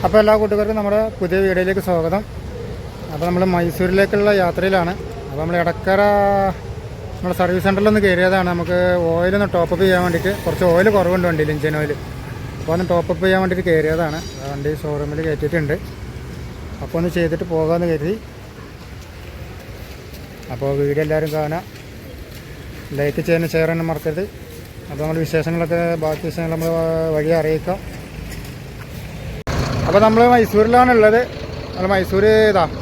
അപ്പോൾ എല്ലാ കൂട്ടുകാർക്കും നമ്മുടെ പുതിയ വീഡിയോയിലേക്ക് സ്വാഗതം. അപ്പോൾ നമ്മൾ മൈസൂരിലേക്കുള്ള യാത്രയിലാണ്. അപ്പോൾ നമ്മൾ എടക്കര നമ്മുടെ സർവീസ് സെൻ്ററിലൊന്ന് കയറിയതാണ്. നമുക്ക് ഓയിലൊന്ന് ടോപ്പപ്പ് ചെയ്യാൻ വേണ്ടിയിട്ട്, കുറച്ച് ഓയിൽ കുറവുണ്ട് വണ്ടിയിൽ, ഇഞ്ചിൻ ഓയിൽ. അപ്പോൾ ഒന്ന് ടോപ്പപ്പ് ചെയ്യാൻ വേണ്ടിയിട്ട് കയറിയതാണ്. വണ്ടി ഷോറൂമിൽ കയറ്റിയിട്ടുണ്ട്. അപ്പോൾ ഒന്ന് ചെയ്തിട്ട് പോകാമെന്ന് കരുതി. അപ്പോൾ വീഡിയോ എല്ലാവരും കാണാം, ലൈക്ക് ചെയ്യാനും ഷെയർ ചെയ്യാനും മറക്കരുത്. അപ്പോൾ നമ്മൾ വിശേഷങ്ങളൊക്കെ, ബാക്കി വിശേഷങ്ങൾ നമ്മൾ വഴി അറിയിക്കാം. അപ്പോൾ നമ്മൾ മൈസൂരിലാണുള്ളത്. നമ്മൾ മൈസൂർ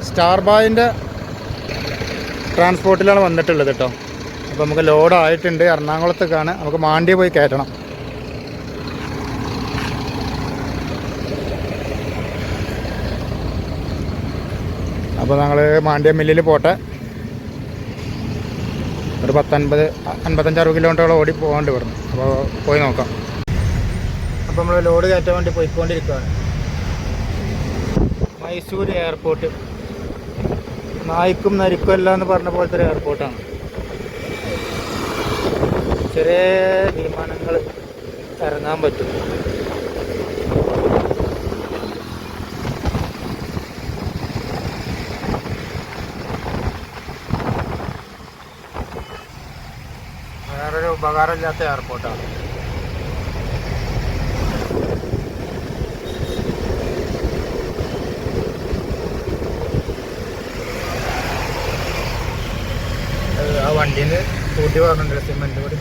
സ്റ്റാർ ബായിൻ്റെ ട്രാൻസ്പോർട്ടിലാണ് വന്നിട്ടുള്ളത് കേട്ടോ. അപ്പോൾ നമുക്ക് ലോഡായിട്ടുണ്ട്. എറണാകുളത്തേക്കാണ്. നമുക്ക് മാണ്ടിയ പോയി കയറ്റണം. അപ്പോൾ ഞങ്ങൾ മാണ്ടിയ മില്ലിൽ പോട്ടെ. ഒരു 55-60 കിലോമീറ്ററോളം ഓടി പോകാണ്ട് ഇവിടുന്ന്. അപ്പോൾ പോയി നോക്കാം. അപ്പോൾ നമ്മൾ ലോഡ് കയറ്റാൻ വേണ്ടി പോയിക്കൊണ്ടിരിക്കുകയാണ്. മൈസൂർ എയർപോർട്ട് നായ്ക്കും നരിക്കും അല്ല എന്ന് പറഞ്ഞ പോലത്തെ ഒരു എയർപോർട്ടാണ്. ചെറിയ വിമാനങ്ങൾ ഇറങ്ങാൻ പറ്റും. വേറൊരു ഉപകാരമില്ലാത്ത എയർപോർട്ടാണ്. ആ വണ്ടിയിൽ നിന്ന് കൂട്ടി പറഞ്ഞിട്ടുണ്ട് സിമെന്റ് കൂടി.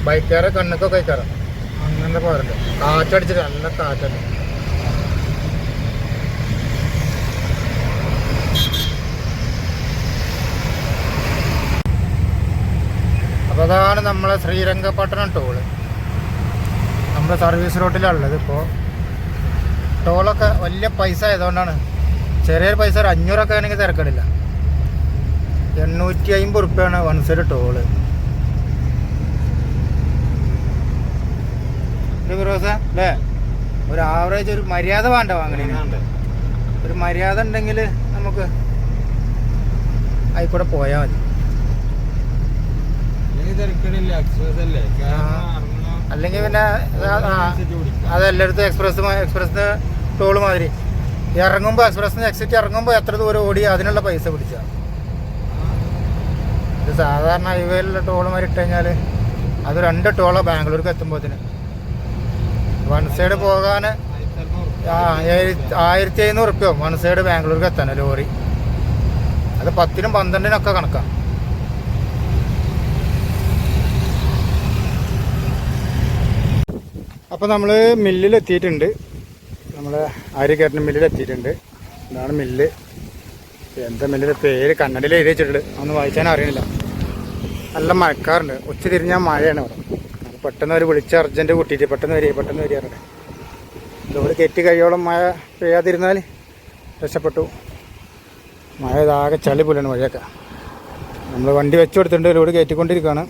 ബൈക്കാരെ കണ്ണൊക്കെ കയറാം. അങ്ങനെ പോരല്ലോ, കാറ്റടിച്ചിട്ട് നല്ല കാറ്റല്ലേ. അപ്പോൾ അതാണ് നമ്മളെ ശ്രീരംഗപട്ടണം ടോള്. നമ്മുടെ സർവീസ് റോഡിലാണുള്ളത്. ഇപ്പോൾ ടോളൊക്കെ വലിയ പൈസ ആയതുകൊണ്ടാണ്. ചെറിയൊരു പൈസ ഒരു 500 ആണെങ്കിൽ തിരക്കടില്ല. 850 റുപ്യാണ് വൺ സൈഡ് ടോള്. അല്ലേ, ഒരു ആവറേജ് ഒരു മര്യാദ വേണ്ട വാങ്ങണേ. ഒരു മര്യാദ ഉണ്ടെങ്കിൽ നമുക്ക് ആയിക്കൂടെ പോയാൽ മതി. അല്ലെങ്കിൽ പിന്നെ അതെല്ലായിടത്തും എക്സ്പ്രസ്സിന് ടോള് മാതിരി ഇറങ്ങുമ്പോൾ, എക്സ്പ്രസ്സിന് എക്സിറ്റ് ഇറങ്ങുമ്പോൾ എത്ര ദൂരം ഓടി അതിനുള്ള പൈസ പിടിച്ചാൽ. ഇത് സാധാരണ ഹൈവേയിലുള്ള ടോള് മാതിരി ഇട്ട് കഴിഞ്ഞാൽ അത് 2 ടോളോ ബാംഗ്ലൂർക്ക് എത്തുമ്പോഴത്തിന്. വൺ സൈഡ് പോകാൻ 1500 റുപ്യവും വൺ സൈഡ് ബാംഗ്ലൂർക്ക് എത്താൻ ലോറി. അത് 10-നും 12-നൊക്കെ കണക്കാണ്. അപ്പോൾ നമ്മൾ മില്ലിലെത്തിയിട്ടുണ്ട്. നമ്മൾ അരിക്കയറ്റുന്ന മില്ലിലെത്തിയിട്ടുണ്ട്. ഇതാണ് മില്ല്. എന്താ മില്ലിൻ്റെ പേര് കന്നഡയിൽ എഴുതി വെച്ചിട്ടുണ്ട്. അതൊന്നും വായിച്ചാൽ അറിയണില്ല. നല്ല മഴക്കാറുണ്ട്. ഉച്ച തിരിഞ്ഞാൽ മഴയാണ് അവിടെ. പെട്ടെന്ന് അവർ വിളിച്ച് അർജൻറ്റ് കൂട്ടിയിട്ട് പെട്ടെന്ന് വരികയാണ്. ലോഡ് കയറ്റി കഴിയോളം മഴ പെയ്യാതിരുന്നാൽ രക്ഷപ്പെട്ടു. മഴ ഇതാകെ ചളി പോലെയാണ് വഴിയൊക്കെ. നമ്മൾ വണ്ടി വെച്ച് കൊടുത്തിട്ടുണ്ട്. ലോഡ് കയറ്റിക്കൊണ്ടിരിക്കുകയാണ്.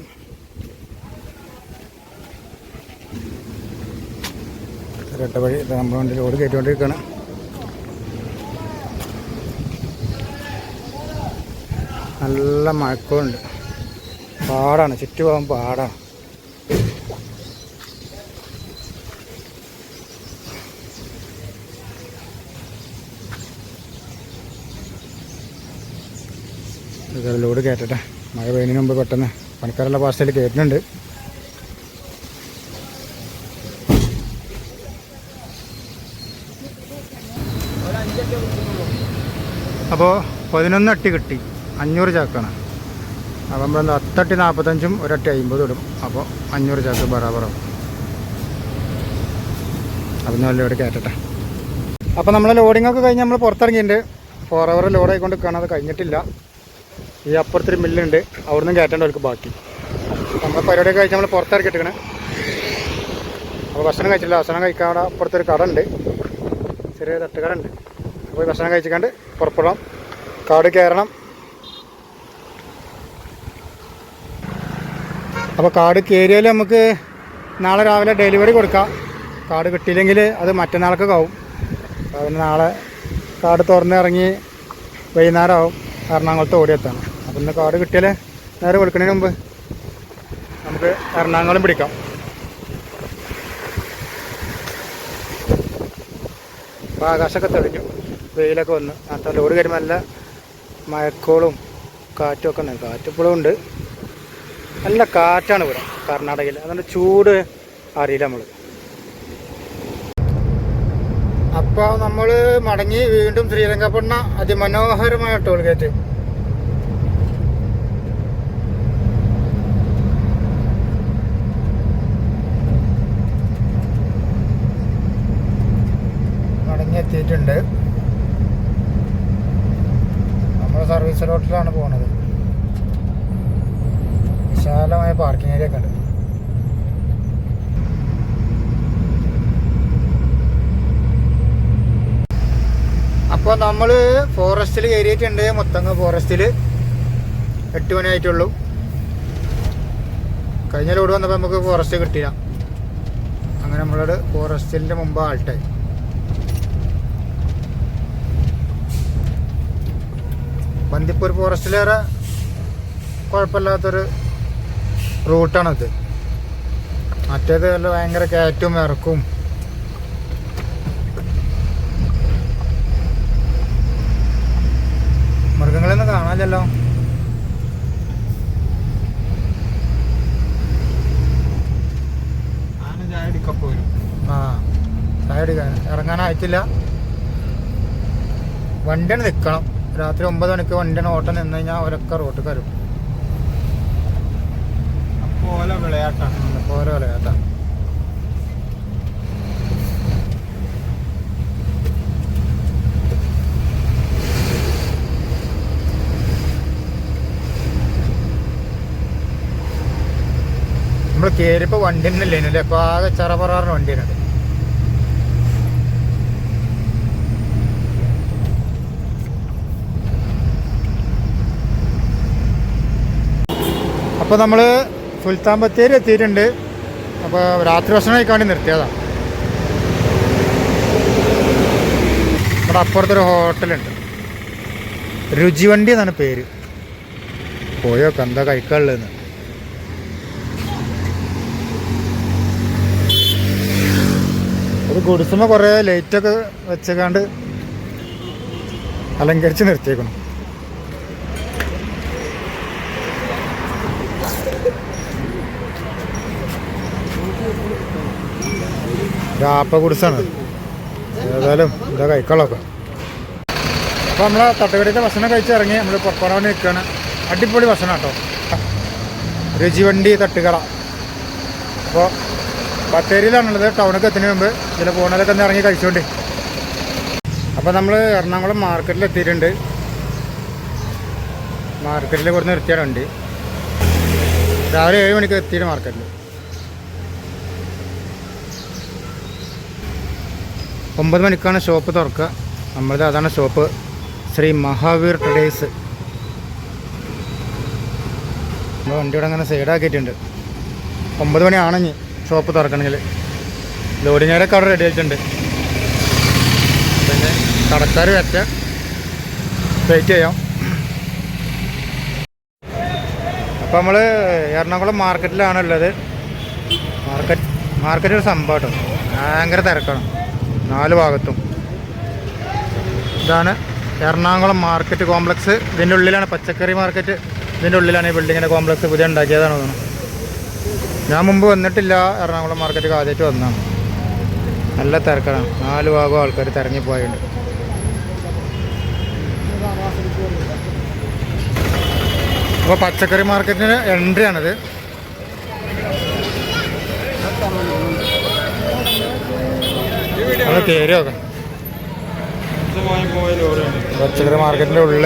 ഇരട്ട വഴി നമ്മൾ വണ്ടി ലോഡ് കയറ്റിക്കൊണ്ടിരിക്കുകയാണ്. നല്ല മഴക്കമുണ്ട്. പാടാണ്, ചുറ്റുഭാഗം പാടാണ്. ലോഡ് കയറ്റട്ടെ. മഴ പെയ്യുന്നതിന് മുമ്പ് പെട്ടെന്ന് പണിക്കാരുള്ള പാസ്റ്റയിൽ കയറ്റുന്നുണ്ട്. അപ്പോൾ 11 അട്ടി കിട്ടി. 500 ചാക്കാണ്. അപ്പോൾ നമ്മൾ 10 അട്ടി 45-ഉം 1 അട്ടി 50 ഇടും. അപ്പോൾ 500 ചാക്ക് ബറാബറാവും. അപ്പം ഞാൻ ലോഡ് കയറ്റട്ടെ. അപ്പോൾ നമ്മൾ ലോഡിങ്ങൊക്കെ കഴിഞ്ഞ് നമ്മൾ പുറത്തിറങ്ങിയിട്ടുണ്ട്. 4 അവർ ലോഡ് ആയിക്കൊണ്ട് നിൽക്കുകയാണ്. അത് കഴിഞ്ഞിട്ടില്ല. ഈ അപ്പുറത്തൊരു മില്ലുണ്ട്, അവിടെ നിന്നും കയറ്റേണ്ടവർക്ക് ബാക്കി. നമ്മൾ പരിപാടിയൊക്കെ കഴിച്ച് നമ്മൾ പുറത്തിറക്കിയിട്ടാണ്. അപ്പോൾ ഭക്ഷണം കഴിച്ചില്ല. ഭക്ഷണം കഴിക്കാൻ അവിടെ അപ്പുറത്തൊരു കട ഉണ്ട്, ചെറിയ തട്ടുകട ഉണ്ട്. അപ്പോൾ ഭക്ഷണം കഴിച്ചിക്കാണ്ട് പുറപ്പെടാം. കാട് കയറണം. അപ്പോൾ കാട് കയറിയാൽ നമുക്ക് നാളെ രാവിലെ ഡെലിവറി കൊടുക്കാം. കാട് കിട്ടിയില്ലെങ്കിൽ അത് മറ്റന്നാൾക്ക് ആവും. അതിന് നാളെ കാട് തുറന്നിറങ്ങി വൈകുന്നേരം ആവും എറണാകുളത്ത് ഓടിയെത്താണ്. അപ്പം ഇന്ന് കാട് കിട്ടിയാൽ നേരെ വെളുക്കുന്നതിന് മുമ്പ് നമുക്ക് എറണാകുളം പിടിക്കാം. അപ്പോൾ ആകാശമൊക്കെ തെളിഞ്ഞു, വെയിലൊക്കെ വന്ന്. ആ ലോഡ് കയറുമ്പോൾ നല്ല മഴക്കോളും കാറ്റും ഒക്കെ ഉണ്ട്. കാറ്റിപ്പോഴും ഉണ്ട്, നല്ല കാറ്റാണ് ഇവിടെ കർണാടകയിൽ. അതുകൊണ്ട് ചൂട് അറിയില്ല നമ്മൾ. അപ്പോൾ നമ്മൾ മടങ്ങി വീണ്ടും ശ്രീരംഗപട്ടണ അതിമനോഹരമായ ടോൾ ഗേറ്റ്. മടങ്ങിയെത്തിയിട്ടുണ്ട്. നമ്മൾ സർവീസ് റോഡിലാണ് പോകുന്നത്. വിശാലമായ പാർക്കിംഗ് ഏരിയ ഒക്കെ ഉണ്ട്. അപ്പോൾ നമ്മൾ ഫോറസ്റ്റിൽ കയറിയിട്ടുണ്ട്. മുത്തങ്ങ ഫോറസ്റ്റിൽ 8 മണി ആയിട്ടുള്ളൂ. കഴിഞ്ഞ ലോഡ് വന്നപ്പോൾ നമുക്ക് ഫോറസ്റ്റ് കിട്ടിയില്ല. അങ്ങനെ നമ്മളോട് ഫോറസ്റ്റിൻ്റെ മുമ്പ് ആൾട്ടായി. ബന്ദിപ്പൂർ ഫോറസ്റ്റിലേറെ കുഴപ്പമില്ലാത്തൊരു റൂട്ടാണിത്. മറ്റേത് ഭയങ്കര കയറ്റും ഇറക്കും. മൃഗങ്ങളൊന്നും കാണാമല്ലോ. ആ ചായ അടിക്കാൻ ഇറങ്ങാനായിട്ടില്ല. വണ്ടിയാണ് നിൽക്കണം. രാത്രി 9 മണിക്ക് വണ്ടിയാണ് ഓട്ടം നിന്ന് കഴിഞ്ഞാൽ അവരൊക്കെ റോട്ടിൽ കയറും. പോലെ വിളയാട്ടാണ്. നമ്മൾ കയറിയപ്പോൾ വണ്ടി തന്നെ ഇല്ലേനല്ലേ. അപ്പോൾ ആകെ ചെറപറാറിന് വണ്ടിയാണ്. അപ്പോൾ നമ്മൾ സുൽത്താൻ ബത്തേരി എത്തിയിട്ടുണ്ട്. അപ്പോൾ രാത്രി ഭക്ഷണം കഴിക്കാണ്ടി നിർത്തിയതാണ്. ഇവിടെ അപ്പുറത്തൊരു ഹോട്ടലുണ്ട്, രുചിവണ്ടി എന്നാണ് പേര്. പോയോക്കെ എന്താ കഴിക്കാനുള്ളതെന്ന്. ഒരു ഗുഡ്സുമ്മ കുറേ ലൈറ്റൊക്കെ വെച്ചക്കാണ്ട് അലങ്കരിച്ച് നിർത്തിയേക്കണം. രാപ്പ ഗുഡ്സാണ്. ഏതായാലും ഇതാ കഴിക്കാളൊക്കെ. അപ്പോൾ നമ്മൾ തട്ടുകടയിലെ ഭക്ഷണം കഴിച്ചിറങ്ങി നമ്മൾ പുറപ്പെടാൻ വേണ്ടി നിൽക്കുകയാണ്. അടിപൊളി ഭക്ഷണം കേട്ടോ, രുചിവണ്ടി തട്ടുകട. അപ്പോൾ ബത്തേരിയിലാണുള്ളത്. ടൗണൊക്കെ എത്തുന്നതിന് മുമ്പ് ഇതിൽ പോകുന്നതൊക്കെ ഒന്ന് ഇറങ്ങി കഴിച്ചോണ്ട്. അപ്പോൾ നമ്മൾ എറണാകുളം മാർക്കറ്റിൽ എത്തിയിട്ടുണ്ട്. മാർക്കറ്റിൽ കുറച്ച് നിർത്തിയാണ് വണ്ടി. രാവിലെ 7 മണിക്ക് എത്തിയിട്ട് മാർക്കറ്റിൽ. 9 മണിക്കാണ് ഷോപ്പ് തുറക്കുക. നമ്മളത് അതാണ് ഷോപ്പ്, ശ്രീ മഹാവീർ ട്രേഡേഴ്സ്. നമ്മൾ വണ്ടിയുടെ അങ്ങനെ സൈഡാക്കിയിട്ടുണ്ട്. 9 മണിയാണെങ്കിൽ ഷോപ്പ് തുറക്കണമെങ്കിൽ. ലോഡിങ്ങേരൊക്കെ അവിടെ റെഡി ആയിട്ടുണ്ട്. പിന്നെ കടക്കാർ വെയിറ്റ് ചെയ്യാം. അപ്പോൾ നമ്മൾ എറണാകുളം മാർക്കറ്റിലാണുള്ളത്. മാർക്കറ്റ് ഒരു സംഭവം കേട്ടോ, ഭയങ്കര തിരക്കാണ് 4 ഭാഗത്തും. ഇതാണ് എറണാകുളം മാർക്കറ്റ് കോംപ്ലക്സ്. ഇതിൻ്റെ ഉള്ളിലാണ് പച്ചക്കറി മാർക്കറ്റ്. ഇതിൻ്റെ ഉള്ളിലാണ് ഈ ബിൽഡിങ്ങിൻ്റെ കോംപ്ലക്സ് പുതിയ ഉണ്ടാക്കിയതാണ് തോന്നുന്നു. ഞാൻ മുമ്പ് വന്നിട്ടില്ല. എറണാകുളം മാർക്കറ്റ് ആദ്യമായിട്ട് വന്നതാണ്. നല്ല തിരക്കാണ്, 4 ഭാഗവും ആൾക്കാർ തിരങ്ങിപ്പോയുണ്ട്. അപ്പോൾ പച്ചക്കറി മാർക്കറ്റിന് എൻട്രി ആണിത്. അത് കയറി നോക്കാം. പച്ചക്കറി മാർക്കറ്റിൻ്റെ ഉള്ളിൽ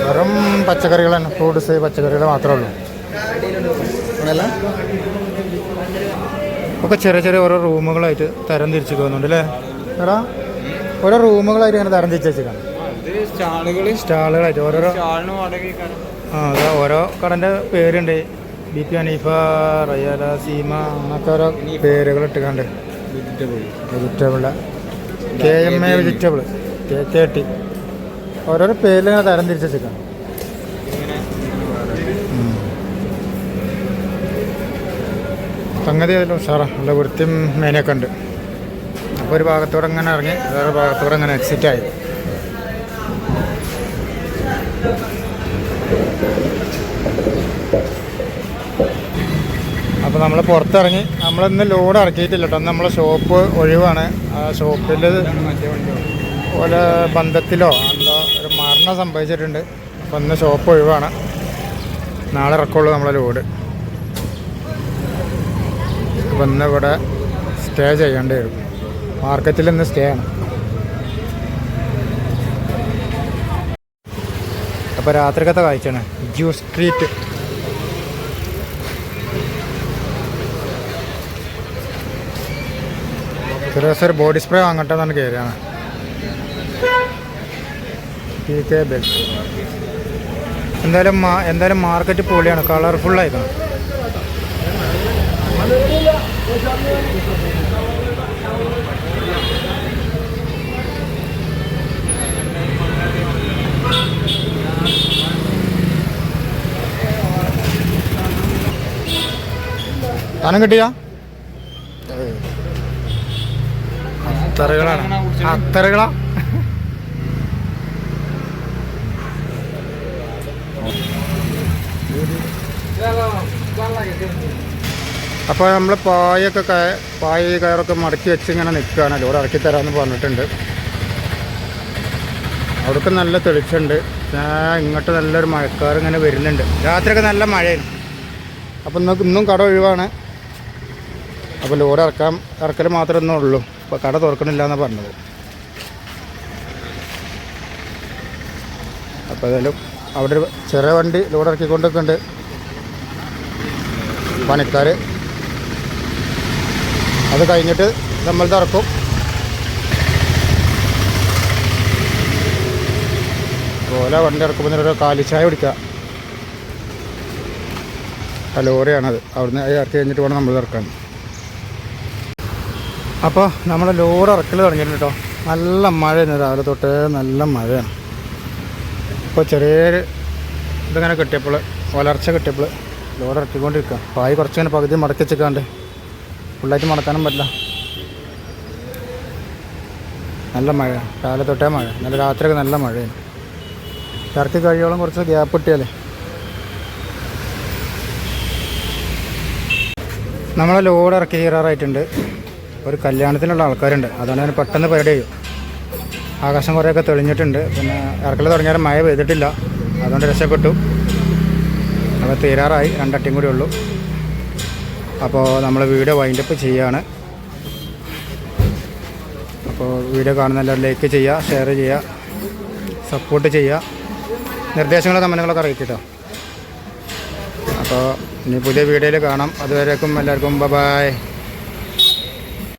വെറും പച്ചക്കറികളാണ്, ഫ്രൂട്ട്സ് പച്ചക്കറികൾ മാത്രമേ ഉള്ളൂ. ഒക്കെ ചെറിയ ചെറിയ ഓരോ റൂമുകളായിട്ട് തരം തിരിച്ചു പോകുന്നുണ്ട് അല്ലേ എടാ? ഓരോ റൂമുകളായിട്ട് അങ്ങനെ തരം തിരിച്ച് വെച്ചിട്ടാണ്, സ്റ്റാളുകളായിട്ട് ഓരോരോ. അതാ ഓരോ കടൻ്റെ പേരുണ്ട്. ബി പി ഹനീഫ, റയ്യാല, സീമ, അങ്ങനത്തെ ഓരോ പേരുകൾ ഇട്ടുകൊണ്ട് വെജിറ്റബിൾ KMA വെജിറ്റബിൾ KKT ഓരോരോ പേരിൽ തരം തിരിച്ച് വെച്ചേക്കാം. സംഗതി അതിലും ഉഷാറാ, നല്ല വൃത്തിയും മേനൊക്കെ ഉണ്ട്. അപ്പോൾ ഒരു ഭാഗത്തോടെ ഇങ്ങനെ ഇറങ്ങി വേറെ ഭാഗത്തോടെ ഇങ്ങനെ എക്സിറ്റായി. അപ്പോൾ നമ്മൾ പുറത്തിറങ്ങി. നമ്മളിന്ന് ലോഡ് ഇറക്കിയിട്ടില്ല കേട്ടോ. നമ്മളെ ഷോപ്പ് ഒഴിവാണ്. ആ ഷോപ്പിൽ ഓല ബന്ധത്തിലോ എന്തോ ഒരു മരണം സംഭവിച്ചിട്ടുണ്ട്. അപ്പോൾ ഇന്ന് ഷോപ്പ് ഒഴിവാണ്. നാളെ ഇറക്കുള്ളൂ നമ്മളെ ലോഡ്. അപ്പോൾ ഇന്ന് ഇവിടെ സ്റ്റേ ചെയ്യേണ്ടി വരും. മാർക്കറ്റിൽ ഇന്ന് സ്റ്റേ ആണ്. അപ്പോൾ രാത്രിക്കത്തെ കാഴ്ചയാണ് ജ്യൂസ് സ്ട്രീറ്റ്. ചെറിയ ബോഡി സ്പ്രേ വാങ്ങട്ടെ എന്നാണ് കയറിയാണ്. PK belt. എന്തായാലും മാർക്കറ്റ് പൊളിയാണ്, കളർഫുള്ളായിരുന്നു. സാധനം കിട്ടിയ അത്തറുകളാണ്. അത്തറുകളാ. അപ്പോൾ നമ്മൾ പായ കയറൊക്കെ മടക്കി വെച്ച് ഇങ്ങനെ നിൽക്കുകയാണ്. ലോഡ് ഇറക്കി തരാമെന്ന് പറഞ്ഞിട്ടുണ്ട്. അവിടേക്ക് നല്ല തെളിച്ചുണ്ട്. ഇങ്ങോട്ട് നല്ലൊരു മഴക്കാർ ഇങ്ങനെ വരുന്നുണ്ട്. രാത്രിയൊക്കെ നല്ല മഴയാണ്. അപ്പോൾ ഇന്നും കട ഒഴിവാണ്. അപ്പോൾ ലോഡ് ഇറക്കൽ മാത്രമേ ഇന്നേ ഉള്ളൂ. അപ്പോൾ കട തുറക്കണില്ല എന്നാണ് പറഞ്ഞത്. അപ്പോൾ ഏതായാലും അവിടെ ഒരു ചെറിയ വണ്ടി ലോഡ് ഇറക്കിക്കൊണ്ടൊക്കെ ഉണ്ട് പണിക്കാർ. അത് കഴിഞ്ഞിട്ട് നമ്മൾ ഇറക്കും. അതുപോലെ വണ്ടി ഇറക്കുമ്പോൾ ഒരു കാലിച്ചായ പിടിക്കുക. ആ ലോറിയാണത്. അവിടുന്ന് ഇറക്കി കഴിഞ്ഞിട്ട് വേണം നമ്മൾ ഇറക്കാൻ. അപ്പോൾ നമ്മൾ ലോഡ് ഇറക്കൽ തുടങ്ങിയിട്ടുണ്ട് കേട്ടോ. നല്ല മഴയാണ്, രാവിലെ തൊട്ടേ നല്ല മഴയാണ്. ഇപ്പോൾ ചെറിയൊരു ഇതിങ്ങനെ കിട്ടിയപ്പോൾ, വളർച്ച കിട്ടിയപ്പോൾ ലോഡ് ഇറക്കിക്കൊണ്ടിരിക്കുക. പായ് കുറച്ചിങ്ങനെ പകുതി മടക്കി വെച്ചിക്കാണ്ട് ഫുള്ളായിട്ട് മടക്കാനും പറ്റില്ല. നല്ല മഴ, രാവിലെ തൊട്ടേ മഴ. നല്ല രാത്രിയൊക്കെ നല്ല മഴയാണ്. ഇറക്കി കഴിയോളം കുറച്ച് ഗ്യാപ്പ് കിട്ടിയാലേ. നമ്മളെ ലോഡ് ഇറക്കി തീരാറായിട്ടുണ്ട്. ഒരു കല്യാണത്തിനുള്ള ആൾക്കാരുണ്ട്, അതുകൊണ്ട് തന്നെ പെട്ടെന്ന് പരിപാടി ചെയ്യും. ആകാശം കുറേയൊക്കെ തെളിഞ്ഞിട്ടുണ്ട്. പിന്നെ ഇറക്കൽ തുടങ്ങിയാലും മഴ പെയ്തിട്ടില്ല, അതുകൊണ്ട് രക്ഷപ്പെട്ടു. അപ്പോൾ തീരാറായി, 2 അട്ടിയും കൂടി ഉള്ളൂ. അപ്പോൾ നമ്മൾ വീഡിയോ വൈൻഡപ്പ് ചെയ്യുകയാണ്. അപ്പോൾ വീഡിയോ കാണുന്ന എല്ലാവരും ലൈക്ക് ചെയ്യുക, ഷെയർ ചെയ്യുക, സപ്പോർട്ട് ചെയ്യുക. നിർദ്ദേശങ്ങളും കമൻറ്റുകളൊക്കെ അറിയിച്ചിട്ടോ. അപ്പോൾ ഇനി പുതിയ വീഡിയോയിൽ കാണാം. അതുവരേക്കും എല്ലാവർക്കും ബൈ.